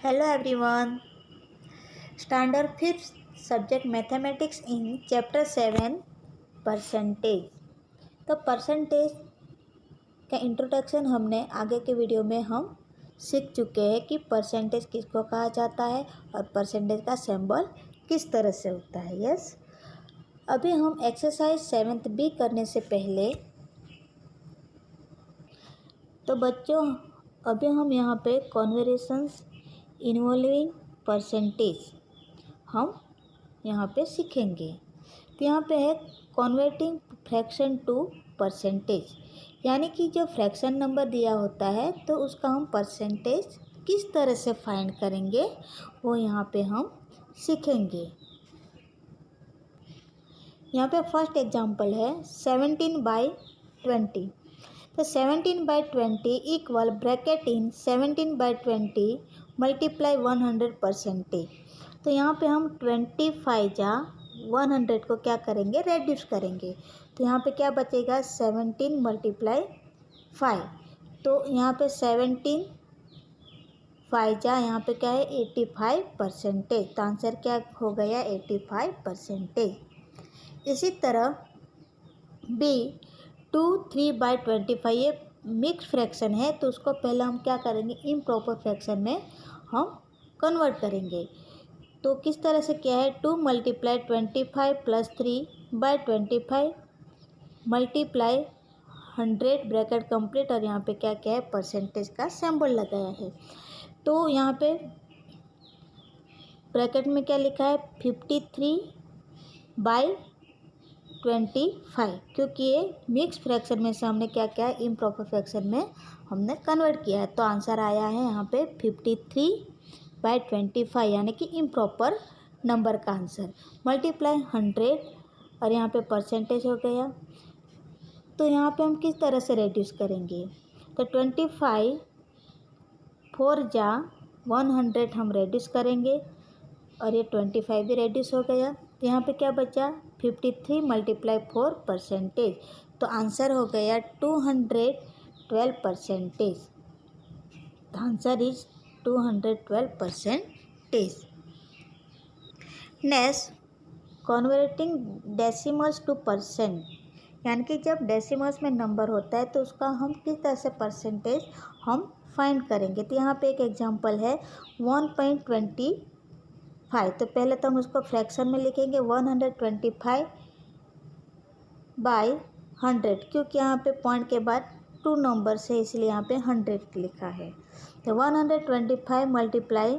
Hello everyone. Standard 5th subject mathematics in chapter 7 percentage. तो percentage का introduction हमने आगे के वीडियो में हम सीख चुके हैं कि परसेंटेज किसको कहा जाता है और परसेंटेज का सिंबल किस तरह से होता है। यस, अभी हम एक्सरसाइज 7th बी करने से पहले तो बच्चों अभी हम यहाँ पे कॉन्वर्सेशंस इन्वॉल्विंग परसेंटेज हम यहाँ पे सीखेंगे। तो यहाँ पे है कन्वर्टिंग फ्रैक्शन टू परसेंटेज, यानी कि जो फ्रैक्शन नंबर दिया होता है तो उसका हम परसेंटेज किस तरह से फाइंड करेंगे वो यहाँ पे हम सीखेंगे। यहाँ पे फर्स्ट एग्जांपल है 17/20। तो 17/20 equal bracket in 17/20 multiply 100 percentage. तो यहाँ पे हम 25 जा 100 को क्या करेंगे, रेड्यूस करेंगे। तो यहाँ पे क्या बचेगा 17 × 5। तो यहाँ पे 17 5 जा यहाँ पे क्या है 85 परसेंटेज। तो आंसर क्या हो गया 85 परसेंटेज। इसी तरह बी 2/3/25 ये मिक्स फ्रैक्शन है, तो उसको पहले हम क्या करेंगे इम्प्रॉपर फ्रैक्शन में हम कन्वर्ट करेंगे। तो किस तरह से क्या है 2 × 25 + 3/25 मल्टीप्लाई 100 ब्रैकेट कंप्लीट, और यहाँ पे क्या क्या है परसेंटेज का सिंबल लगाया है। तो यहाँ पे ब्रैकेट में क्या लिखा है 53/25, क्योंकि ये मिक्स फ्रैक्शन में से हमने क्या किया है इम्प्रॉपर फ्रैक्शन में हमने कन्वर्ट किया है। तो आंसर आया है यहाँ पे 53/25, यानी कि इम्प्रॉपर नंबर का आंसर मल्टीप्लाई 100 और यहाँ पे परसेंटेज हो गया। तो यहाँ पे हम किस तरह से रेड्यूस करेंगे, तो 25 4 जा 100 हम रेड्यूस करेंगे और ये 25 भी रेड्यूस हो गया। तो यहाँ पे क्या बचा 53 × 4 परसेंटेज। तो आंसर हो गया 212 percentage. The answer is 212 percentage. Next converting decimals two percent, यानी कि जब डेसिमल्स में नंबर होता है तो उसका हम किस तरह से परसेंटेज हम फाइंड करेंगे। तो यहाँ पे एक एग्जांपल है 1.25। तो पहले तो हम उसको फ्रैक्शन में लिखेंगे 125/100, क्योंकि यहाँ पे पॉइंट के बाद 2 नंबर्स है इसलिए यहाँ पे 100 लिखा है। तो 125 मल्टीप्लाई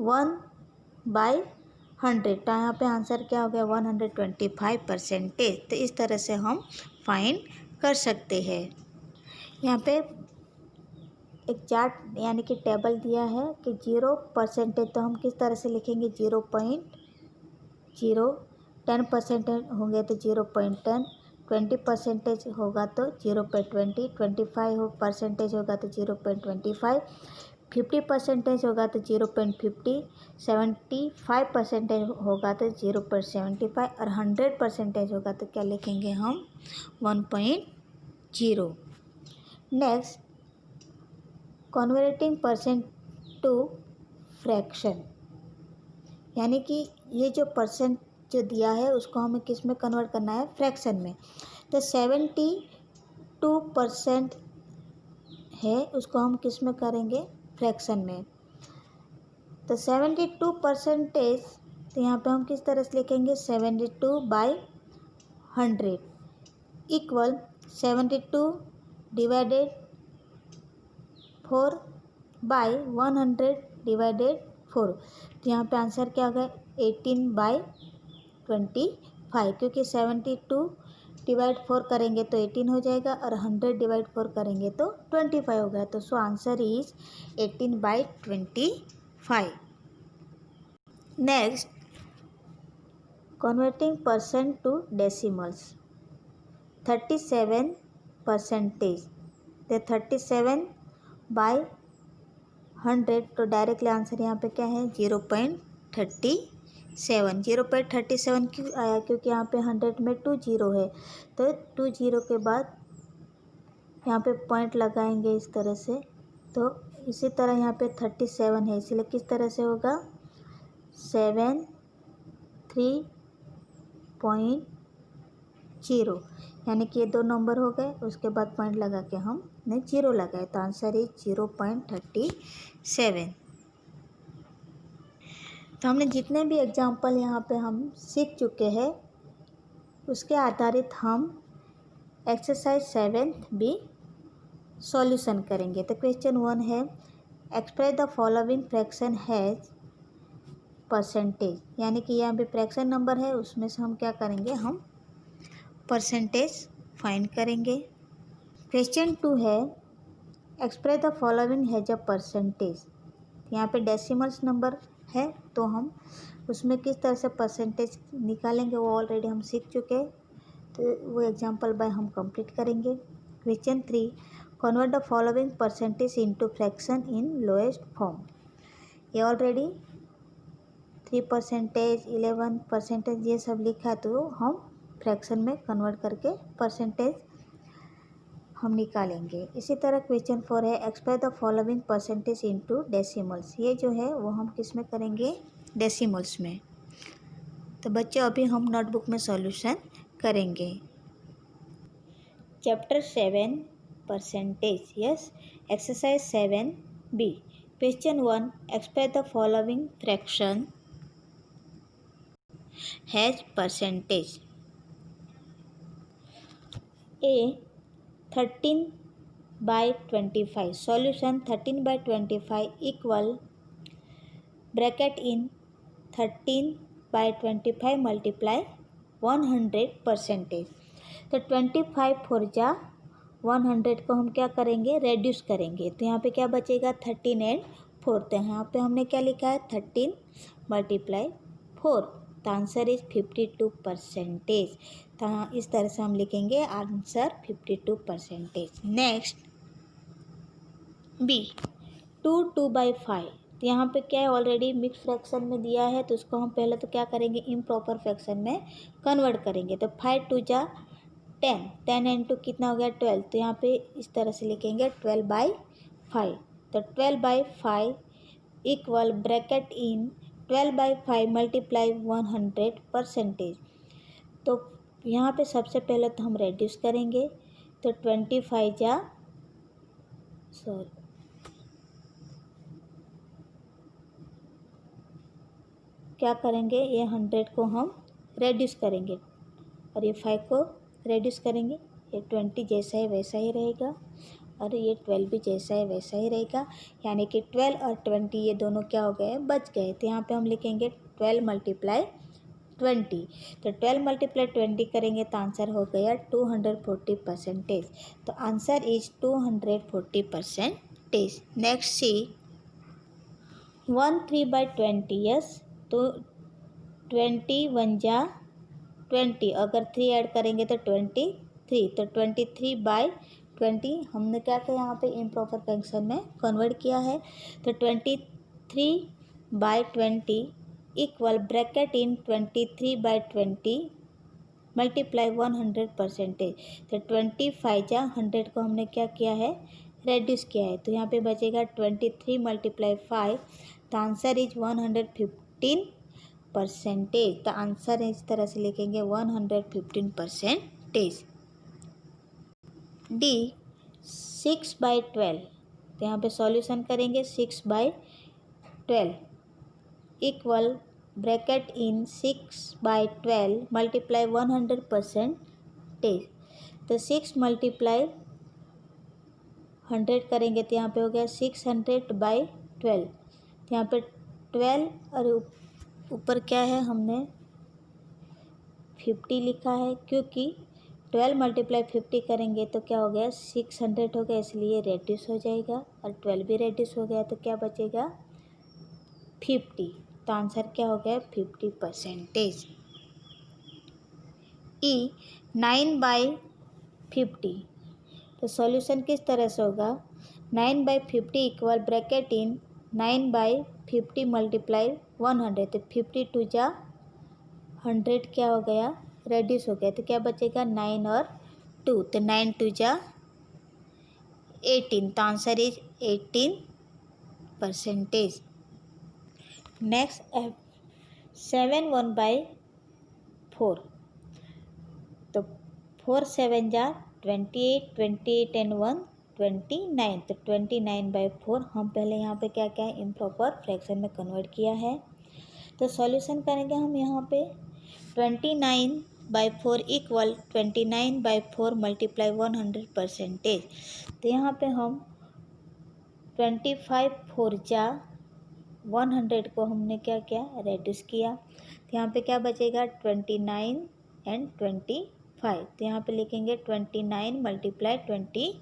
1/100, तो यहाँ पे आंसर क्या हो गया 125 परसेंटेज। तो इस तरह से हम फाइंड कर सकते हैं। यहाँ पे एक चार्ट यानी कि टेबल दिया है कि 0 परसेंटेज, तो हम किस तरह से लिखेंगे 0.0, 10% होंगे तो 0.10, 20% होगा तो 0.20, 25 परसेंटेज होगा तो 0.25, 50% होगा तो 0.50, 75% होगा तो 0.75 और 100% होगा तो क्या लिखेंगे हम 1.0। Next converting percent to fraction, यानी कि ये जो परसेंट जो दिया है उसको हमें किस में कन्वर्ट करना है फ्रैक्शन में। तो 72% है उसको हम किस में करेंगे फ्रैक्शन में। तो 72 परसेंटेज, तो यहाँ पे हम किस तरह से लिखेंगे 72/100 इक्वल 72 / 4/100/4। तो यहाँ पे आंसर क्या होगा 18/25, क्योंकि 72 / 4 करेंगे तो 18 हो जाएगा और 100 / 4 करेंगे तो 25 हो गया। तो so answer is 18/25। Next converting percent to decimals 37%। तो 37/100, तो डायरेक्टली आंसर यहाँ पे क्या है 0.37। 0.37 क्यों आया, क्योंकि यहाँ पे 100 में 2 0 है, तो 2 0 के बाद यहाँ पे पॉइंट लगाएंगे इस तरह से, तो इसी तरह यहाँ पे 37 है, इसलिए किस तरह से होगा 73.0, यानी कि ये 2 नंबर हो गए। उसके बाद पॉइंट लगा के हमने 0 लगाए, तो आंसर इज 0.37। तो हमने जितने भी एग्जाम्पल यहाँ पे हम सीख चुके हैं उसके आधारित हम एक्सरसाइज 7 भी सॉल्यूशन करेंगे। तो क्वेश्चन 1 है express the following fraction has percentage, यानी कि यहाँ पे फ्रैक्शन नंबर है, उसमें से हम क्या करेंगे, हम परसेंटेज फाइंड करेंगे। क्वेश्चन 2 है express the following has a percentage, यहाँ पे डेसिमल्स नंबर है तो हम उसमें किस तरह से परसेंटेज निकालेंगे वो ऑलरेडी हम सीख चुके हैं, तो वो एग्जांपल बाय हम कंप्लीट करेंगे। Question 3 convert the following percentage into fraction in lowest form, ये ऑलरेडी 3%, 11% ये सब लिखा है, तो हम फ्रैक्शन में कन्वर्ट करके परसेंटेज हम निकालेंगे। इसी तरह क्वेश्चन 4 है express the following percentage into decimals, ये जो है वो हम किस में करेंगे, डेसिमल्स में। तो बच्चों अभी हम नोटबुक में सॉल्यूशन करेंगे। Chapter 7 percentage, yes, exercise 7B। Question 1 express the following fraction has percentage. A 13/25, solution 13/25 equal bracket in 13/25 multiply 100%। तो 25 4 जा 100 को हम क्या करेंगे, रेड्यूस करेंगे, तो यहाँ पे क्या बचेगा 13 एंड 4, तो यहाँ पे हमने क्या लिखा है 13 × 4, तो आंसर इज 52%। तो इस तरह से हम लिखेंगे आंसर 52%। नेक्स्ट बी 2/5, तो यहाँ पे क्या है ऑलरेडी मिक्स फ्रैक्शन में दिया है, तो उसको हम पहले तो क्या करेंगे इम्प्रॉपर फ्रैक्शन में कन्वर्ट करेंगे। तो 5 2 जा 10, 10 इंटू कितना हो गया 12, तो यहाँ पे इस तरह से लिखेंगे 12/5, तो 12/5 इक्वल ब्रैकेट इन 12/5 मल्टीप्लाई 100%। तो यहाँ पे सबसे पहले तो हम रेड्यूस करेंगे, तो 25 जा क्या करेंगे, ये 100 को हम रेड्यूस करेंगे और ये 5 को रेड्यूस करेंगे, ये 20 जैसा है वैसा ही रहेगा और ये 12 भी जैसा है वैसा ही रहेगा, यानी कि 12 और 20 ये दोनों क्या हो गए, बच गए। तो यहाँ पे हम लिखेंगे 12 × 20, तो 12 × 20 करेंगे तो आंसर हो गया 240%। तो answer is 240%। Next C 1 3/20, yes, तो 20 1 जा 20, अगर 3 ऐड करेंगे तो 23, तो 23/20 हमने क्या किया यहाँ पे इम्प्रॉपर फ्रैक्शन में कन्वर्ट किया है, तो 23/20 इक्वल ब्रैकेट इन 23/20 मल्टीप्लाई 100%। तो 25 जा 100 को हमने क्या किया है, रेड्यूस किया है, तो यहाँ पे बचेगा 23 × 5, तो आंसर इज 115%। तो आंसर इस तरह से लिखेंगे 115%। डी 6/12, तो यहाँ पे सॉल्यूशन करेंगे 6/12 इक्वल ब्रैकेट इन 6/12 मल्टीप्लाई 100%। तो 6 × 100 करेंगे तो यहाँ पे हो गया 600/12, तो यहाँ पे 12 और ऊपर क्या है हमने 50 लिखा है, क्योंकि 12 × 50 करेंगे तो क्या हो गया 600 हो गया, इसलिए रेड्यूस हो जाएगा और 12 भी रेड्यूस हो गया, तो क्या बचेगा 50, तो आंसर क्या हो गया 50%। ई 9/50, तो सॉल्यूशन किस तरह से होगा 9/50 इक्वल ब्रैकेट इन 9/50 मल्टीप्लाई 100, तो 50 2 जा 100 क्या हो गया रेड्यूस हो गया, तो क्या बचेगा 9 और 2, तो 9 2 जा 18, तो answer is 18 percentage. Next F 7 1/4, तो 4 7 जा 28, 28 एंड 1 29, तो 29/4 हम पहले यहाँ पे क्या क्या है इम्प्रॉपर फ्रैक्शन में कन्वर्ट किया है। तो सॉल्यूशन करेंगे हम यहाँ पे 29/4 इक्वल 29/4 मल्टीप्लाई 100 परसेंटेज। तो यहाँ पे हम 25 4 जा 100 को हमने क्या किया रेड्यूस किया, तो यहाँ पे क्या बचेगा 29 एंड 25, तो यहाँ पे लिखेंगे 29 मल्टीप्लाई 25,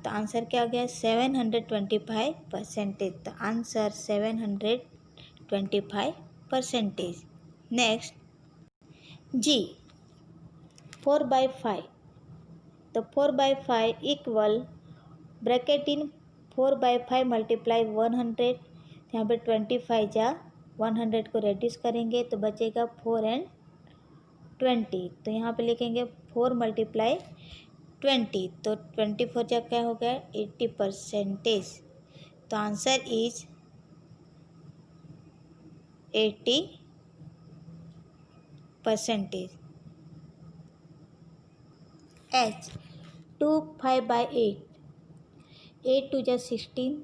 तो आंसर क्या हो गया 725 परसेंटेज। तो आंसर 725 परसेंटेज। नेक्स्ट जी 4/5, तो 4/5 इक्वल ब्रैकेट इन 4/5 मल्टीप्लाई 100, यहाँ पे 25 जा 100 को रेड्यूस करेंगे तो बचेगा 4 एंड 20, तो यहाँ पे लिखेंगे 4 मल्टीप्लाई 20, तो 24 जा क्या हो गया 80 परसेंटेज। तो आंसर इज 80 परसेंटेज। H 2 5/8, 8 2 जा 16,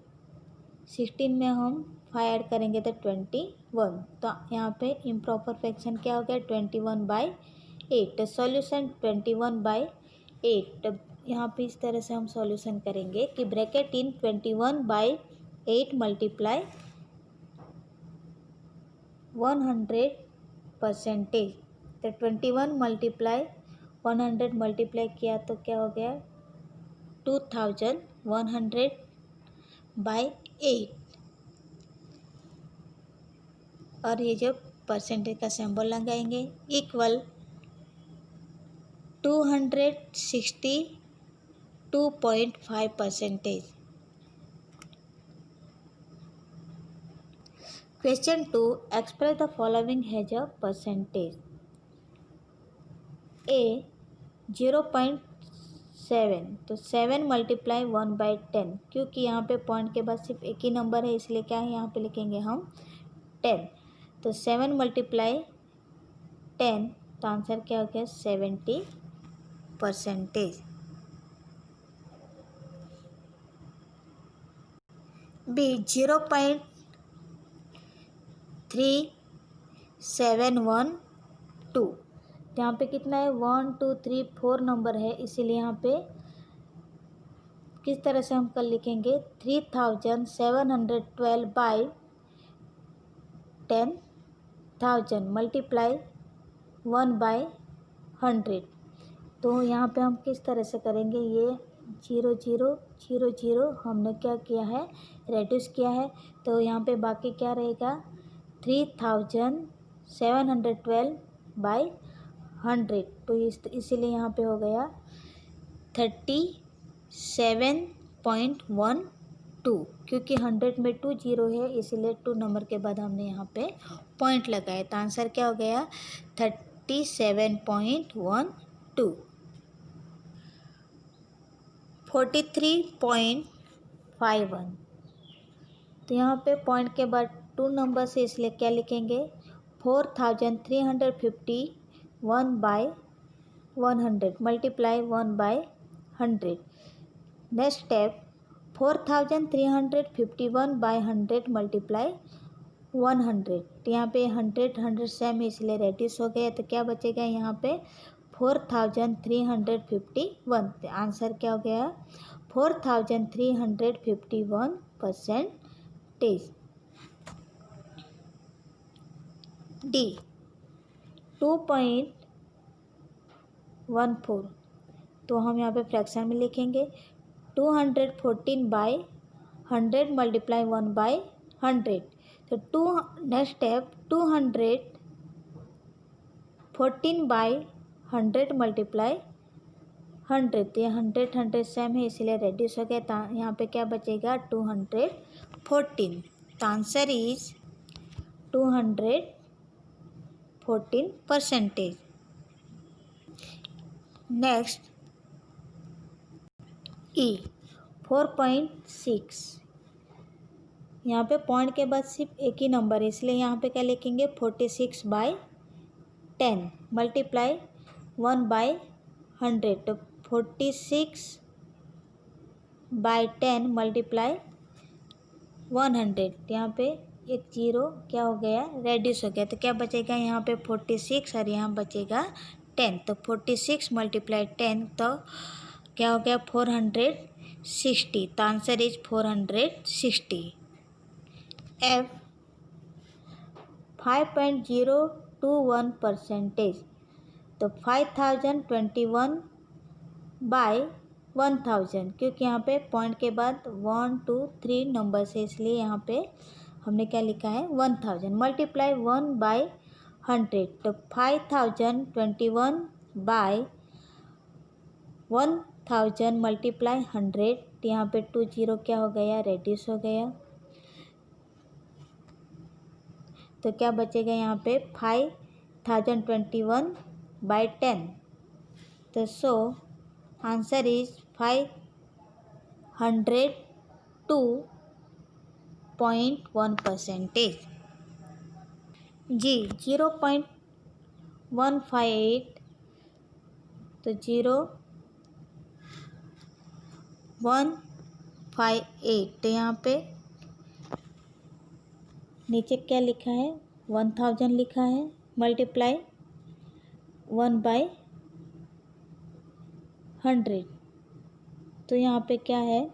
16 में हम 5 ऐड करेंगे तो 21, तो यहाँ पे इम्प्रॉपर फ्रैक्शन क्या हो गया 21/8। तो सॉल्यूशन 21/8, तो यहाँ पे इस तरह से हम सॉल्यूशन करेंगे कि ब्रैकेट इन 21/8 मल्टीप्लाई 100 परसेंटेज, तो 21 मल्टीप्लाई 100 मल्टीप्लाई किया तो क्या हो गया 2100/8, और ये जो परसेंटेज का सिंबल लगाएंगे equal 262.5 percentage. Question 2, express the following has a percentage. A 0.7, तो 7 मल्टीप्लाई 1/10, क्योंकि यहाँ पे पॉइंट के बाद सिर्फ एक ही नंबर है इसलिए क्या है यहाँ पे लिखेंगे हम 10, तो 7 मल्टीप्लाई 10, तो आंसर क्या हो गया 70 परसेंटेज। B 0.3712, तो यहाँ पे कितना है 1 2 3 4 नंबर है, इसीलिए यहाँ पे किस तरह से हम कल लिखेंगे 3712/10,000 मल्टीप्लाई 1/100, तो यहाँ पे हम किस तरह से करेंगे ये 0 0 0 0 हमने क्या किया है रेड्यूस किया है, तो यहाँ पे बाकी क्या रहेगा 3712/100, तो इसीलिए यहाँ पे हो गया 37.12, क्योंकि 100 में 2 0 है इसीलिए 2 नंबर के बाद हमने यहाँ पे पॉइंट लगाया, तो आंसर क्या हो गया 37.12। 43.51, तो यहाँ पे पॉइंट के बाद 2 नंबर से इसलिए क्या लिखेंगे 4351/100 मल्टीप्लाई 1/100। नेक्स्ट स्टेप 4351/100 मल्टीप्लाई 100, तो यहाँ पे 100 सेम इसलिए रेड्यूस हो गया, तो क्या बचेगा यहाँ पे 4351, तो आंसर क्या हो गया 4351 परसेंटेज। D 2.14, तो हम यहाँ पे फ्रैक्शन में लिखेंगे 214/100 मल्टीप्लाई 1/100, तो नेक्स्ट स्टेप 214/100 मल्टीप्लाई 100, तो ये 100 सेम है इसलिए रेड्यूस हो गया, तो यहाँ पे क्या बचेगा 214, तो answer is 214 percentage. Next E 4.6, यहाँ पे पॉइंट के बाद सिर्फ एक ही नंबर है, इसलिए यहाँ पे क्या लिखेंगे 46/10 मल्टीप्लाई 1/100। तो 46/10 मल्टीप्लाई 100। यहाँ पे एक जीरो क्या हो गया, रेड्यूस हो गया। तो क्या बचेगा यहाँ पे 46 और यहाँ बचेगा 10। तो 46 मल्टीप्लाई 10 तो क्या हो गया 460। तो आंसर इज 460। F 5.021%। तो 5021/1000, क्योंकि यहाँ पे पॉइंट के बाद 1 2 3 नंबर से, इसलिए यहाँ पे हमने क्या लिखा है 1000 मल्टीप्लाई 1/100। तो 5021/1000 मल्टीप्लाई 100। यहाँ पे 2 जीरो क्या हो गया, रेड्यूस हो गया। तो क्या बचेगा यहाँ पे 5021/10। तो सो आंसर इज 502.1%। जी 0.158। तो 0.158। तो यहाँ पे नीचे क्या लिखा है 1000 लिखा है मल्टीप्लाई 1/100। तो यहाँ पे क्या है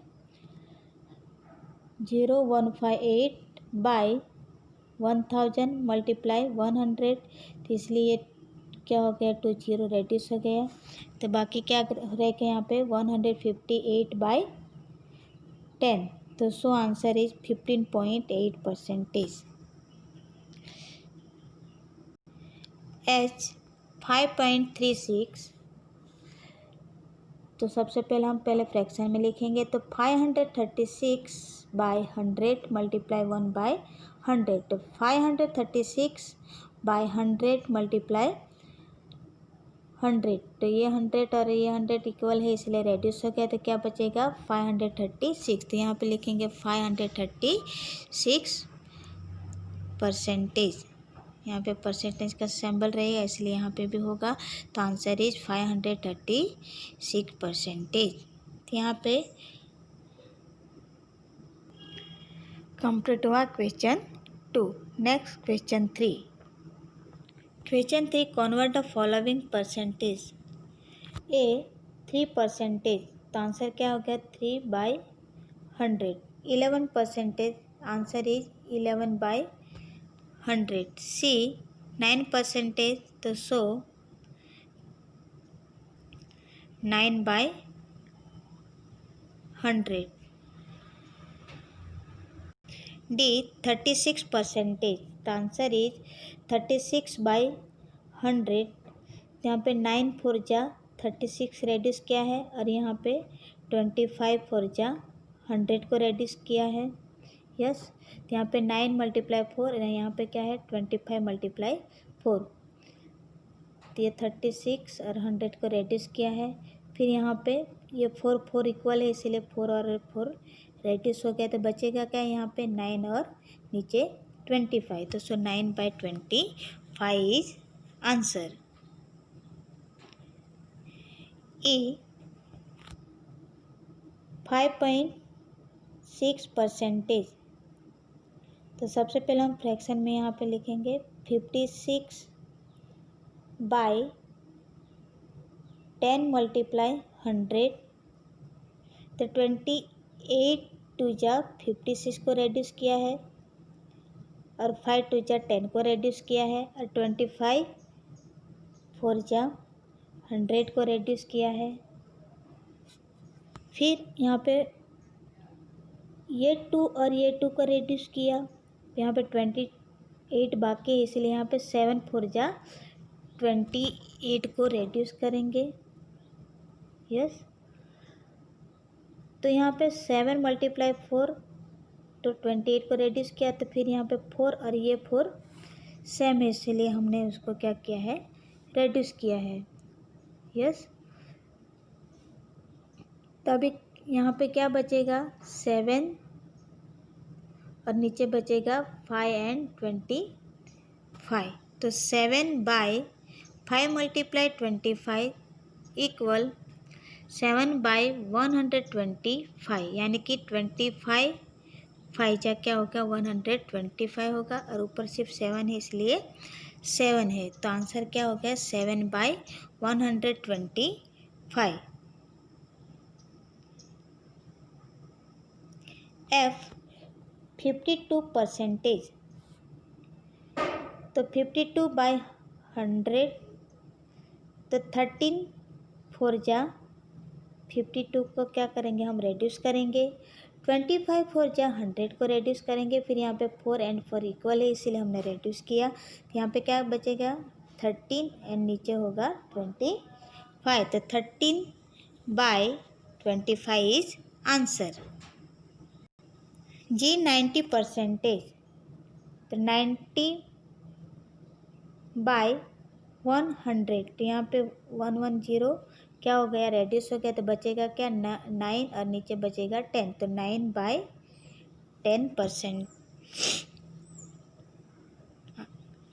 0.158/1000 मल्टीप्लाई 100। तो इसलिए क्या हो गया 2 जीरो रेड्यूस हो गया। तो बाकी क्या रह गया यहाँ पे 158/10। तो सो आंसर इज 15.8%। H 5.36। तो सबसे पहले हम फ्रैक्शन में लिखेंगे। तो 536/100 मल्टीप्लाई 1/100। तो 536/100 मल्टीप्लाई 100। तो ये 100 और ये 100 इक्वल है, इसलिए रेड्यूस हो गया। तो क्या बचेगा 536। तो यहाँ पे लिखेंगे 536%। यहाँ पे परसेंटेज का सिंबल रहेगा, इसलिए यहाँ पे भी होगा। तो आंसर इज 536%। तो यहाँ पे कंप्लीट हुआ question 2। Next question 3। Question 3, convert the following percentage. A 3%। तो आंसर क्या हो गया 3/100। 11%। Answer is 11/100। सी 9%। तो सो 9/100। डी 36%। तो आंसर इज 36/100। यहाँ पे 9 4 जा 36 रेड्यूस किया है, और यहाँ पे 25 4 जा 100 को रेड्यूस किया है। यस। तो यहाँ पे 9 मल्टीप्लाई 4, यहाँ पे क्या है 25 मल्टीप्लाई 4। तो ये 36 और 100 को रेड्यूस किया है। फिर यहाँ पे ये 4 4 इक्वल है, इसीलिए 4 और 4 रेड्यूस हो गया। तो बचेगा क्या यहाँ पे 9 और नीचे 25। तो सो 9/25 इज आंसर। ई 5.6%। तो सबसे पहले हम फ्रैक्शन में यहाँ पे लिखेंगे 56/10 मल्टीप्लाई 100। तो 28 2 जा 56 को रेड्यूस किया है, और 5 2 जा 10 को रेड्यूस किया है, और 25 4 जा 100 को रेड्यूस किया है। फिर यहाँ पे ये 2 और ये 2 को रेड्यूस किया। यहाँ पे 28 बाकी है, इसलिए यहाँ पे 7 4 जा 28 को रेड्यूस करेंगे। यस। तो यहाँ पे 7 मल्टीप्लाई 4, तो 28 को रेड्यूस किया। तो फिर यहाँ पे 4 और ये 4 सेम है, इसलिए हमने उसको क्या किया है रेड्यूस किया है। यस। तो अभी यहाँ पे क्या बचेगा 7 और नीचे बचेगा 5 एंड 25। तो 7/5 मल्टीप्लाई 25 इक्वल 7/125, यानी कि 25 5 जा क्या होगा 125 होगा, और ऊपर सिर्फ 7 है इसलिए 7 है। तो आंसर क्या हो गया 7/125। F 52%। तो 52/100, तो 13 4 जा 52 को क्या करेंगे हम रेड्यूस करेंगे। 25 4 जा 100 को रेड्यूस करेंगे। फिर यहाँ पे 4 एंड 4 इक्वल है इसीलिए हमने रेड्यूस किया। तो यहाँ पे क्या बचेगा 13 एंड नीचे होगा 25। तो 13/25 इज आंसर। G 90%। तो 90/100, तो यहाँ पे 110 क्या हो गया रेड्यूस हो गया, तो बचेगा क्या 9 और नीचे बचेगा 10। तो 9/10%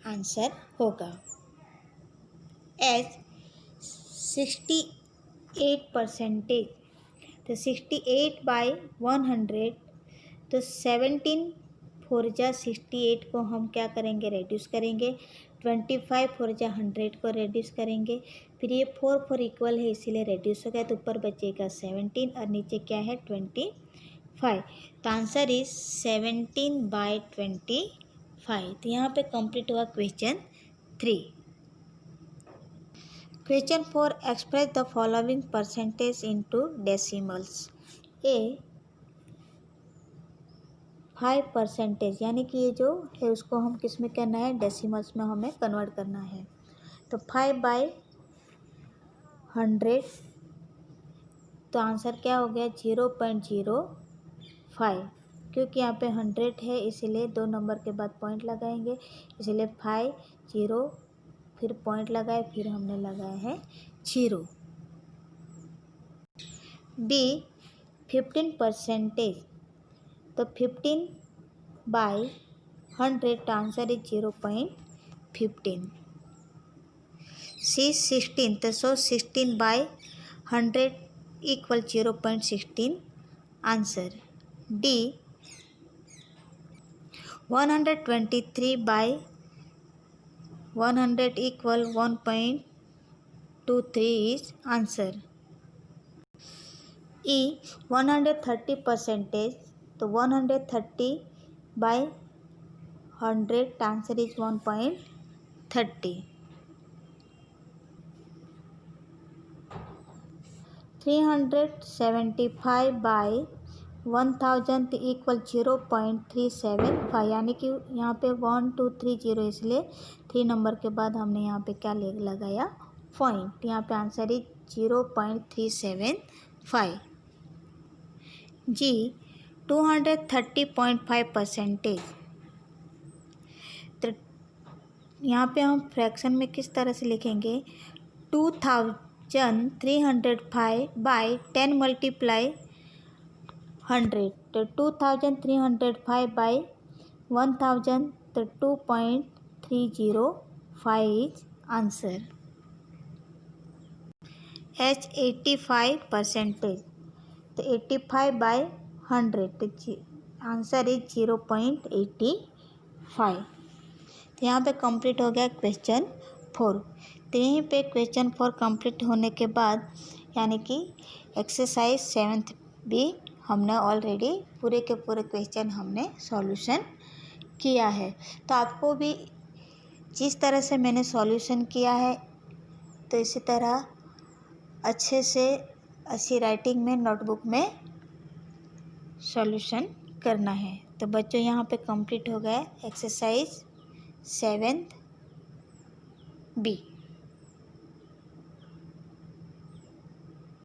आंसर होगा। H 68%। तो 68/100, तो 17 4 जा 68 को हम क्या करेंगे रेड्यूस करेंगे। 25 4 जा 100 को रेड्यूस करेंगे। फिर ये 4 4 इक्वल है इसीलिए रेड्यूस हो गया, तो ऊपर बचेगा 17 और नीचे क्या है 25। तो आंसर इज 17/25। तो यहाँ पे कंप्लीट हुआ question 3। Question 4, express the following percentage into decimals. A 5%, यानी कि ये जो है उसको हम किस में करना है डेसिमल्स में हमें कन्वर्ट करना है। तो 5/100, तो आंसर क्या हो गया 0.05, क्योंकि यहाँ पे 100 है इसीलिए 2 नंबर के बाद पॉइंट लगाएंगे, इसलिए 5 0 फिर पॉइंट लगाए फिर हमने लगाया है 0। बी 15%, तो 15/100, आंसर इज 0.15। सी 16, तो 16/100 इक्वल 0.16 आंसर। D 123/100 equal 1.23 is answer. E 130%, तो 130/100, आंसर इज 1.30। 375/1000 इक्वल 0.375, यानी कि यहाँ पे 1 2 3 0 इसलिए 3 नंबर के बाद हमने यहाँ पे क्या लगाया पॉइंट। यहाँ पे आंसर इज 0.375। जी 230.5%, तो यहाँ पे हम फ्रैक्शन में किस तरह से लिखेंगे 2305/10 मल्टीप्लाई 100, तो 2305/1000, तो 2.305 इज आंसर। H 85%, तो 85/100, तो आंसर इज 0.85। तो यहाँ पे कंप्लीट हो गया क्वेश्चन 4। तो यहीं पे क्वेश्चन 4 कंप्लीट होने के बाद यानी कि एक्सरसाइज 7th भी हमने ऑलरेडी पूरे के पूरे क्वेश्चन हमने सॉल्यूशन किया है। तो आपको भी जिस तरह से मैंने सॉल्यूशन किया है तो इसी तरह अच्छे से अच्छी राइटिंग में नोटबुक में सॉल्यूशन करना है। तो बच्चों यहाँ पे कंप्लीट हो गया एक्सरसाइज 7th B।